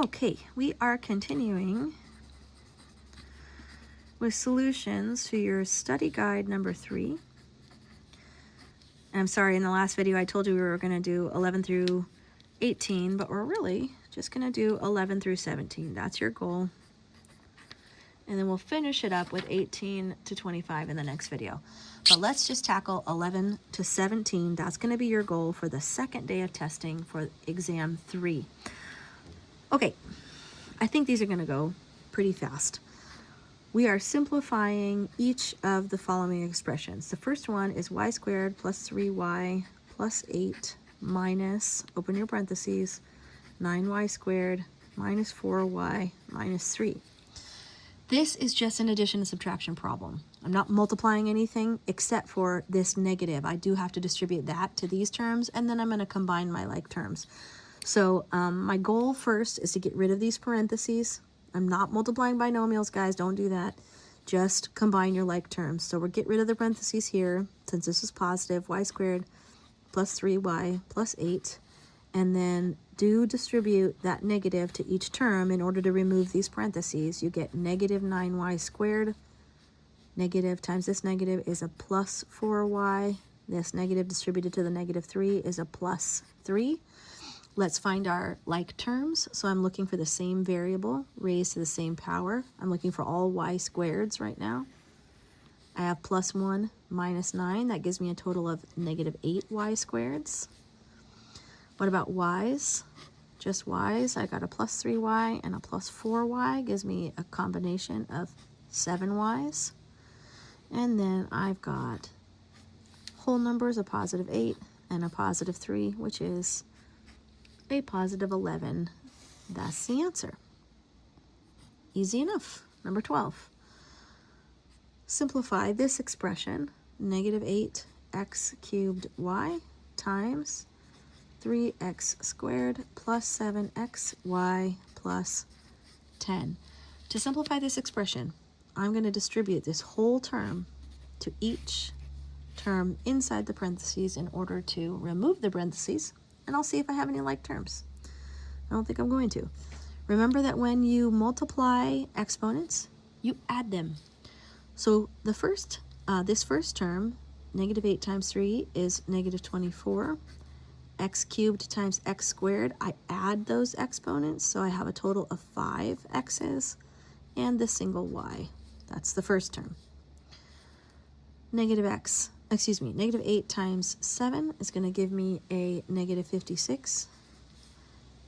Okay, we are continuing with solutions to your study guide number 3. And I'm sorry, in the last video I told you we were going to do 11 through 18, but we're really just going to do 11 through 17. That's your goal. And then we'll finish it up with 18 to 25 in the next video. But let's just tackle 11 to 17. That's going to be your goal for the second day of testing for exam 3. Okay, I think these are going to go pretty fast. We are simplifying each of the following expressions. The first one is y squared plus 3y plus 8 minus, open your parentheses, 9y squared minus 4y minus 3. This is just an addition and subtraction problem. I'm not multiplying anything except for this negative. I do have to distribute that to these terms, and then I'm going to combine my like terms. So my goal first is to get rid of these parentheses. I'm not multiplying binomials, guys. Don't do that. Just combine your like terms. So we'll get rid of the parentheses here, since this is positive, y squared plus 3y plus 8. And then do distribute that negative to each term in order to remove these parentheses. You get negative 9y squared. Negative times this negative is a plus 4y. This negative distributed to the negative 3 is a plus 3. Let's find our like terms. So I'm looking for the same variable raised to the same power. I'm looking for all y squareds right now. I have plus 1 minus 9. That gives me a total of negative 8y squareds. What about y's? Just y's. I got a plus 3y and a plus 4y. Gives me a combination of 7y's. And then I've got whole numbers, a positive 8 and a positive 3, which is a positive 11. That's the answer. Easy enough. Number 12. Simplify this expression, negative 8x cubed y times 3x squared plus 7xy plus 10. To simplify this expression, I'm going to distribute this whole term to each term inside the parentheses in order to remove the parentheses, and I'll see if I have any like terms. I don't think I'm going to. Remember that when you multiply exponents, you add them. So the first, this first term, negative 8 times 3 is negative 24. X cubed times x squared, I add those exponents, so I have a total of 5 x's and the single y. That's the first term. Negative 8 times 7 is going to give me a negative 56.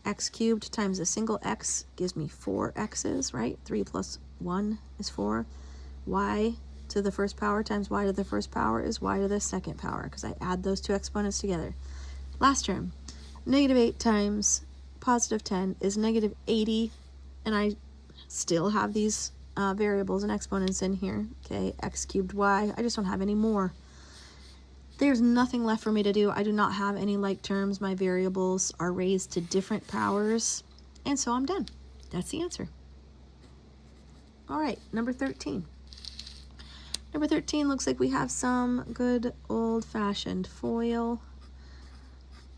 X cubed times a single x gives me 4 x's, right? 3 plus 1 is 4. Y to the first power times y to the first power is y to the second power, because I add those two exponents together. Last term, negative 8 times positive 10 is negative 80, and I still have these variables and exponents in here. Okay, x cubed y. I just don't have any more. There's nothing left for me to do. I do not have any like terms. My variables are raised to different powers, and so I'm done. That's the answer. All right, number 13. Number 13 looks like we have some good old-fashioned FOIL.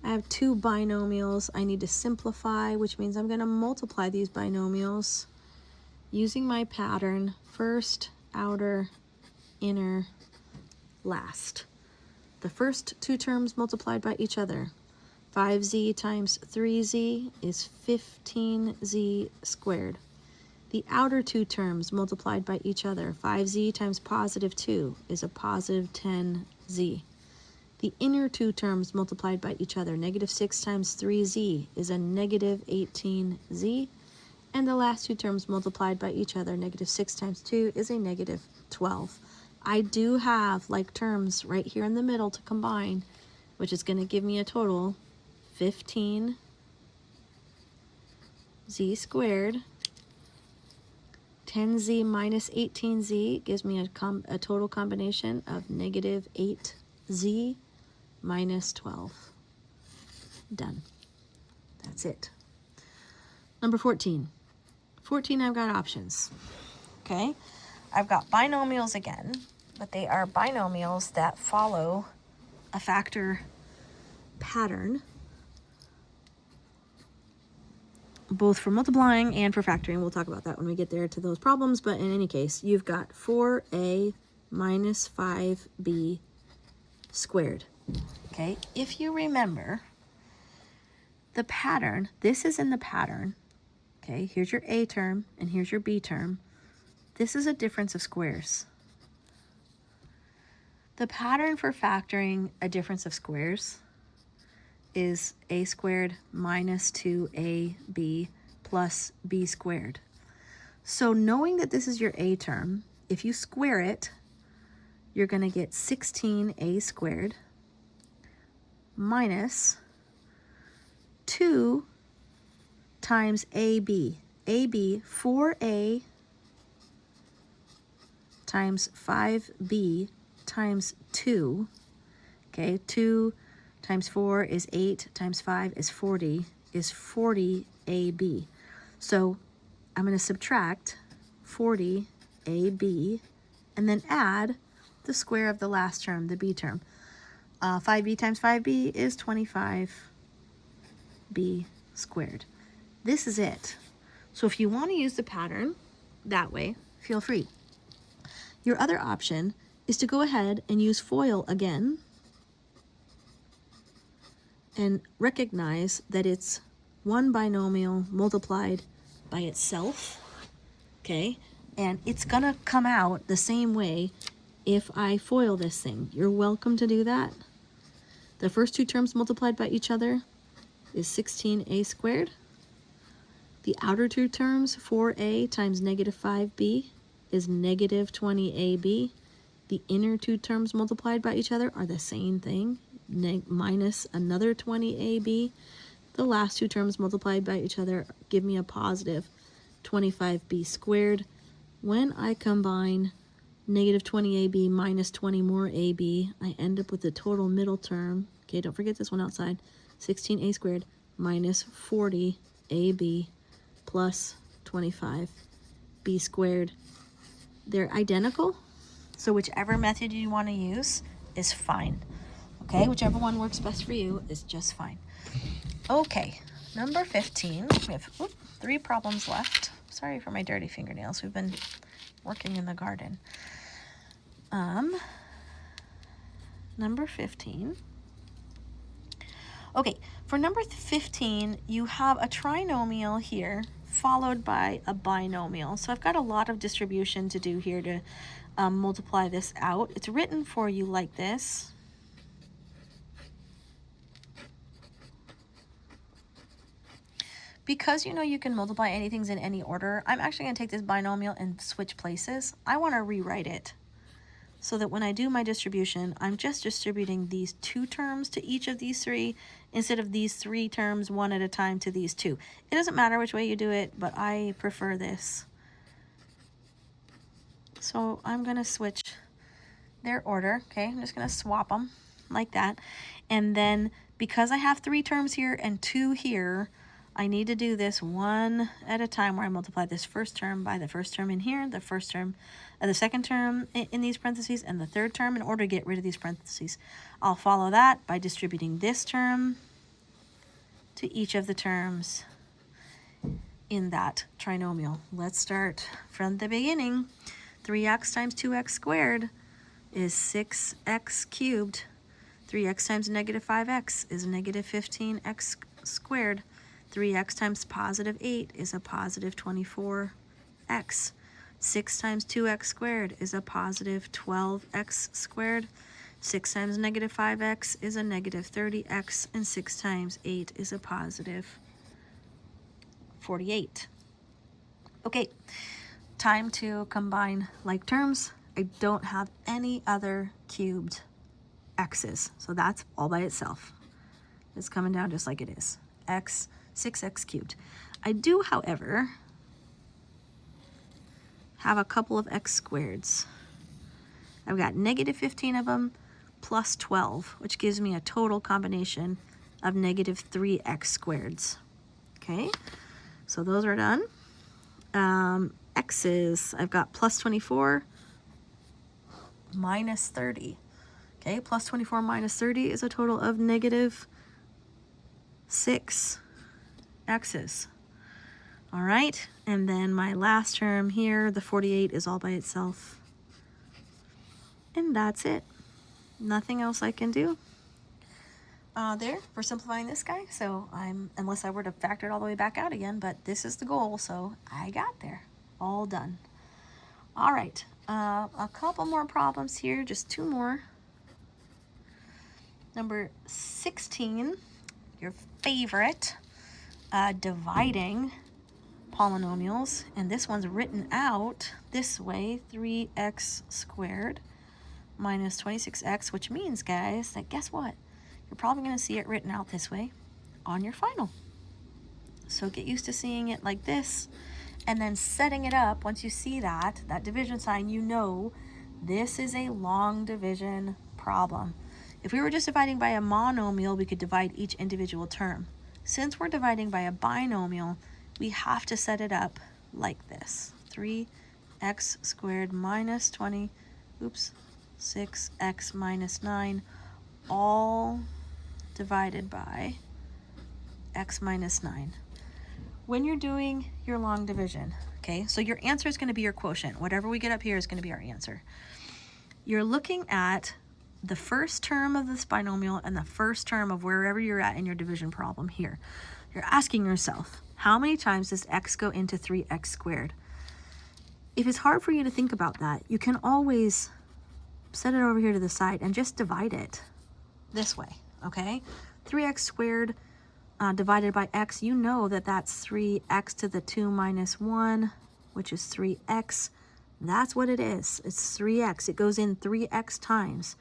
I have 2 binomials I need to simplify, which means I'm going to multiply these binomials using my pattern, first, outer, inner, last. The first 2 terms multiplied by each other. 5z times 3z is 15z squared. The outer 2 terms multiplied by each other. 5z times positive 2 is a positive 10z. The inner 2 terms multiplied by each other. Negative 6 times 3z is a negative 18z. And the last 2 terms multiplied by each other. Negative 6 times 2 is a negative 12. I do have like terms right here in the middle to combine, which is going to give me a total 15z squared. 10z minus 18z gives me a total combination of negative 8z minus 12. Done. That's it. Number 14. 14, I've got options. Okay, I've got binomials again, but they are binomials that follow a factor pattern. both for multiplying and for factoring. We'll talk about that when we get there to those problems. But in any case, you've got 4a minus 5b squared. Okay, if you remember the pattern, this is in the pattern. Okay, here's your a term and here's your b term. This is a difference of squares. The pattern for factoring a difference of squares is a squared minus 2ab plus b squared. So knowing that this is your a term, if you square it, you're going to get 16a squared minus 2 times ab. ab, 4a times 5b times 2. Okay, 2 times 4 is 8, times 5 is 40 40ab. So I'm going to subtract 40ab and then add the square of the last term, the b term. 5b times 5b is 25b squared. This is it. So if you want to use the pattern that way, feel free. Your other option is to go ahead and use FOIL again and recognize that it's one binomial multiplied by itself, okay? And it's gonna come out the same way if I FOIL this thing. You're welcome to do that. The first two terms multiplied by each other is 16a squared. The outer two terms, 4a times negative 5b, is negative 20ab. The inner two terms multiplied by each other are the same thing, minus another 20ab. The last two terms multiplied by each other give me a positive 25b squared. When I combine negative 20ab minus 20 more ab, I end up with the total middle term. Okay, don't forget this one outside. 16a squared minus 40ab plus 25b squared. They're identical, so whichever method you want to use is fine. Okay, whichever one works best for you is just fine. Okay, number 15. We have 3 problems left. Sorry for my dirty fingernails. We've been working in the garden. Number 15. Okay, for number 15, you have a trinomial here followed by a binomial. So I've got a lot of distribution to do here to multiply this out. It's written for you like this. Because you know you can multiply anything in any order, I'm actually going to take this binomial and switch places. I want to rewrite it so that when I do my distribution, I'm just distributing these 2 terms to each of these 3 instead of these 3 terms one at a time to these 2. It doesn't matter which way you do it, but I prefer this. So I'm going to switch their order. Okay, I'm just going to swap them like that. And then because I have 3 terms here and 2 here, I need to do this one at a time where I multiply this first term by the first term in here, the first term, the second term in these parentheses, and the third term in order to get rid of these parentheses. I'll follow that by distributing this term to each of the terms in that trinomial. Let's start from the beginning. 3x times 2x squared is 6x cubed. 3x times negative 5x is negative 15x squared. 3x times positive 8 is a positive 24x. 6 times 2x squared is a positive 12x squared. 6 times negative 5x is a negative 30x. And 6 times 8 is a positive 48. Okay, time to combine like terms. I don't have any other cubed x's, so that's all by itself. It's coming down just like it is. 6x cubed. I do, however, have a couple of x squareds. I've got negative 15 of them plus 12, which gives me a total combination of negative 3x squareds. Okay, so those are done. X's, I've got plus 24 minus 30. Okay, plus 24 minus 30 is a total of negative 6 x's. All right, and then my last term here, the 48 is all by itself. And that's it. Nothing else I can do there for simplifying this guy. So unless I were to factor it all the way back out again, but this is the goal, so I got there. All done. All right, a couple more problems here, just two more. Number 16, your favorite, dividing polynomials, and this one's written out this way, 3x squared minus 26x, which means, guys, that guess what? You're probably going to see it written out this way on your final. So get used to seeing it like this, and then setting it up. Once you see that division sign, you know this is a long division problem. If we were just dividing by a monomial, we could divide each individual term. Since we're dividing by a binomial, we have to set it up like this. 3x squared minus 6x minus 9, all divided by x minus 9. When you're doing your long division, okay, so your answer is going to be your quotient. Whatever we get up here is going to be our answer. You're looking at the first term of this binomial and the first term of wherever you're at in your division problem here. You're asking yourself, how many times does x go into 3x squared? If it's hard for you to think about that, you can always set it over here to the side and just divide it this way, okay? 3x squared divided by x, you know that that's 3x to the 2 minus 1, which is 3x. That's what it is. It's 3x. It goes in 3x times.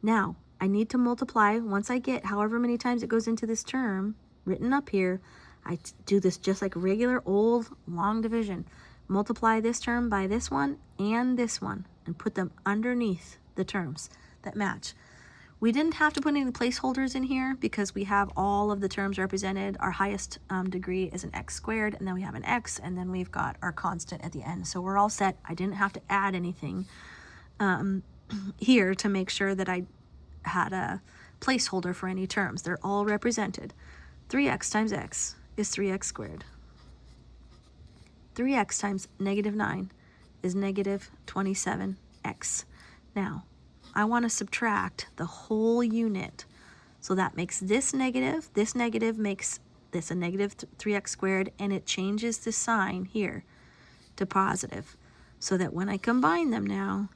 Now, I need to multiply. Once I get however many times it goes into this term written up here, I do this just like regular old long division. Multiply this term by this one and put them underneath the terms that match. We didn't have to put any placeholders in here because we have all of the terms represented. Our highest degree is an x squared, and then we have an x, and then we've got our constant at the end. So we're all set. I didn't have to add anything here to make sure that I had a placeholder for any terms. They're all represented. 3x times x is 3x squared. 3x times negative 9 is negative 27x. Now, I want to subtract the whole unit. So that makes this negative makes this a negative 3x squared, and it changes the sign here to positive. So that when I combine them now,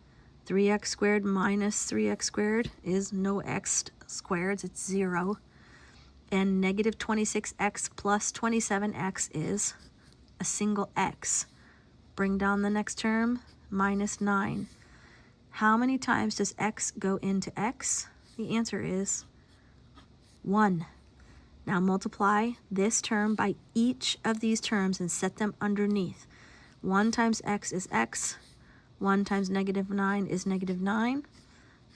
3x squared minus 3x squared is no x squareds, it's 0. And negative 26x plus 27x is a single x. Bring down the next term, minus 9. How many times does x go into x? The answer is 1. Now multiply this term by each of these terms and set them underneath. 1 times x is x. 1 times negative 9 is negative 9.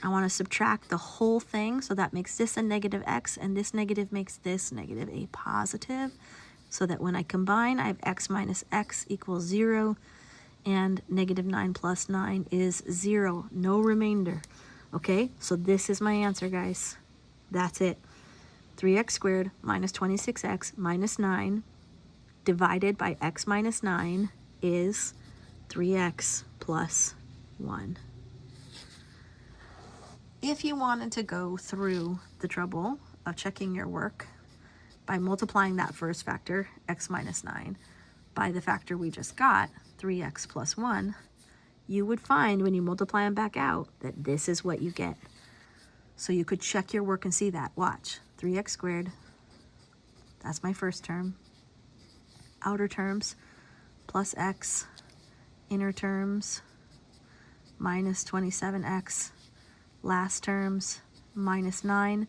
I want to subtract the whole thing, so that makes this a negative x, and this negative makes this negative a positive, so that when I combine, I have x minus x equals 0, and negative 9 plus 9 is 0. No remainder. Okay, so this is my answer, guys. That's it. 3x squared minus 26x minus 9 divided by x minus 9 is 3x plus 1. If you wanted to go through the trouble of checking your work by multiplying that first factor, x minus 9, by the factor we just got, 3x plus 1, you would find when you multiply them back out that this is what you get. So you could check your work and see that. Watch. 3x squared, that's my first term. Outer terms, plus x. Inner terms, minus 27x. Last terms, minus 9,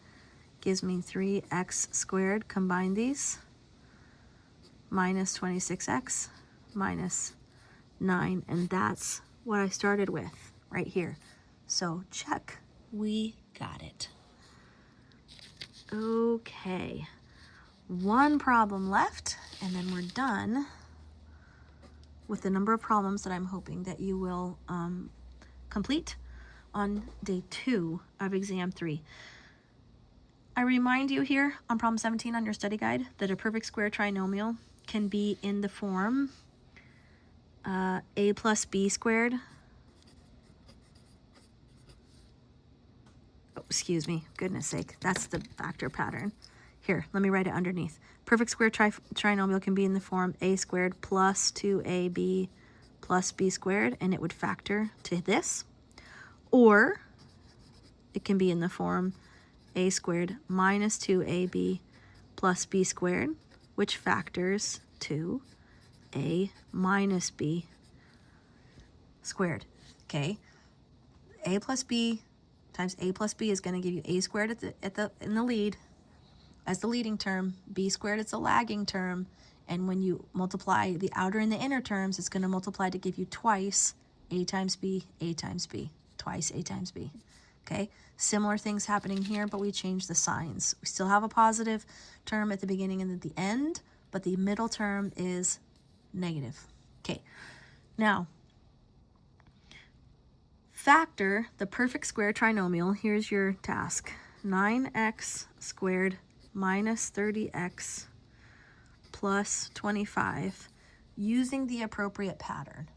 gives me 3x squared. Combine these. Minus 26x, minus 9. And that's what I started with right here. So check. We got it. Okay. One problem left, and then we're done with the number of problems that I'm hoping that you will complete on day 2 of exam 3. I remind you here on problem 17 on your study guide that a perfect square trinomial can be in the form a plus b squared. Oh, excuse me, goodness sake, that's the factor pattern. Here, let me write it underneath. Perfect square trinomial can be in the form a squared plus 2ab plus b squared, and it would factor to this. Or it can be in the form a squared minus 2ab plus b squared, which factors to a minus b squared. Okay, a plus b times a plus b is going to give you a squared in the lead as the leading term, b squared is a lagging term, and when you multiply the outer and the inner terms, it's going to multiply to give you twice a times b, twice a times b. Okay, similar things happening here, but we change the signs. We still have a positive term at the beginning and at the end, but the middle term is negative. Okay, now factor the perfect square trinomial. Here's your task. 9x squared minus 30x plus 25 using the appropriate pattern.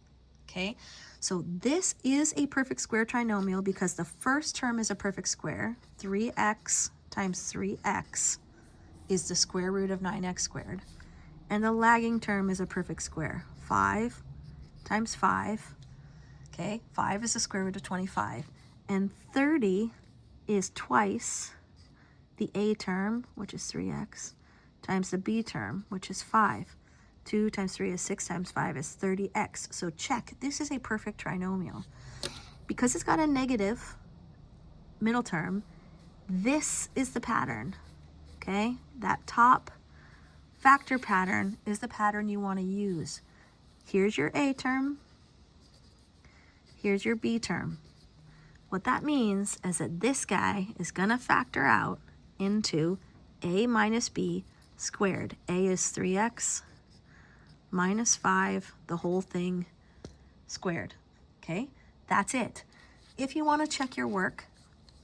Okay, so this is a perfect square trinomial because the first term is a perfect square. 3x times 3x is the square root of 9x squared. And the lagging term is a perfect square. 5 times 5. Okay, 5 is the square root of 25. And 30 is twice the a term, which is 3x, times the b term, which is 5. 2 times 3 is 6 times 5 is 30x. So check, this is a perfect trinomial. Because it's got a negative middle term, this is the pattern, okay? That top factor pattern is the pattern you want to use. Here's your a term. Here's your b term. What that means is that this guy is going to factor out into a minus b squared. A is 3x minus 5, the whole thing squared. Okay, that's it. If you want to check your work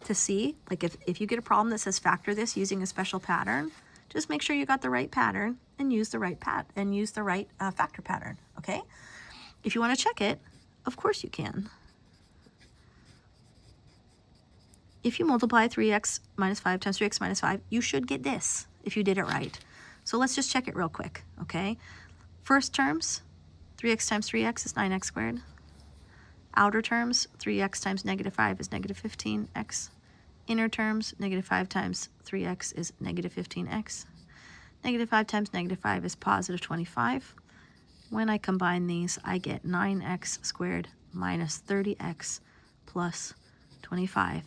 to see, like if you get a problem that says factor this using a special pattern, just make sure you got the right pattern and use the right factor pattern. Okay, if you want to check it, of course you can. If you multiply 3x minus 5 times 3x minus 5, you should get this if you did it right. So let's just check it real quick, okay? First terms, 3x times 3x is 9x squared. Outer terms, 3x times negative 5 is negative 15x. Inner terms, negative 5 times 3x is negative 15x. Negative 5 times negative 5 is positive 25. When I combine these, I get 9x squared minus 30x plus 25.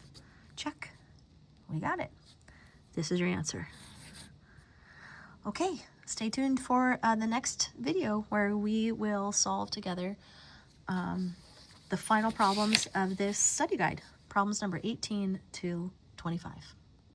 Check. We got it. This is your answer. Okay, stay tuned for the next video where we will solve together the final problems of this study guide, problems number 18 to 25.